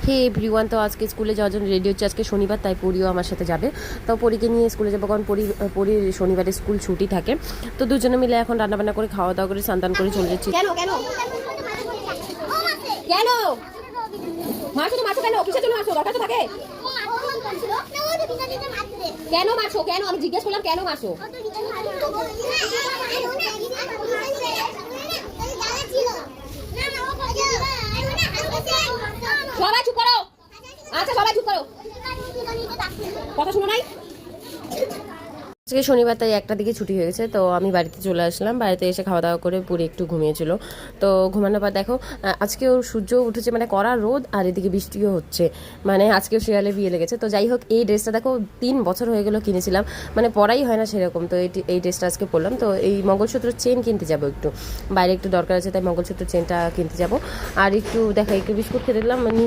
হে everyone, তো আজকে স্কুলে যাওয়ার জন্য রেডি হচ্ছে। আজকে শনিবার, তাই পরিও আমার সাথে যাবে। তো পরীকে নিয়ে স্কুলে যাবো, কারণ পরীর শনিবারে স্কুল ছুটি থাকে। তো দুজনে মিলে এখন রান্নাবান্না করে খাওয়া দাওয়া করে স্নান করে চলে যাচ্ছি। কেন কেন কেন মারছো তো মারছো কেন? কিসের জন্য মারছো? দরকার তো থাকে। কেন মারছো? কেন? আমি জিজ্ঞেস করলাম কেন মারছো? সবাই চুপ করো। আচ্ছা সবাই চুপ করো, কথা শুনো নাই। আজকে শনিবার, তাই একটা দিকে ছুটি হয়ে গেছে। তো আমি বাড়িতে চলে আসলাম। বাড়িতে এসে খাওয়া দাওয়া করে পুরো একটু ঘুমিয়েছিল। তো ঘুমানোর পর দেখো আজকে ওর সূর্য উঠেছে, মানে কড়া রোদ, আর এদিকে বৃষ্টিও হচ্ছে। মানে আজকেও শিয়ালে বিয়ে লেগেছে। তো যাই হোক, এই ড্রেসটা দেখো 3 বছর হয়ে গেলো কিনেছিলাম, মানে পরাই হয় না সেরকম। তো এই ড্রেসটা আজকে পরলাম। তো এই মঙ্গলসূত্র চেন কিনতে যাবো, একটু বাইরে একটু দরকার আছে, তাই মঙ্গলসূত্র চেনটা কিনতে যাবো। আর একটু দেখা একটু বিস্কুট খেতে দিলাম।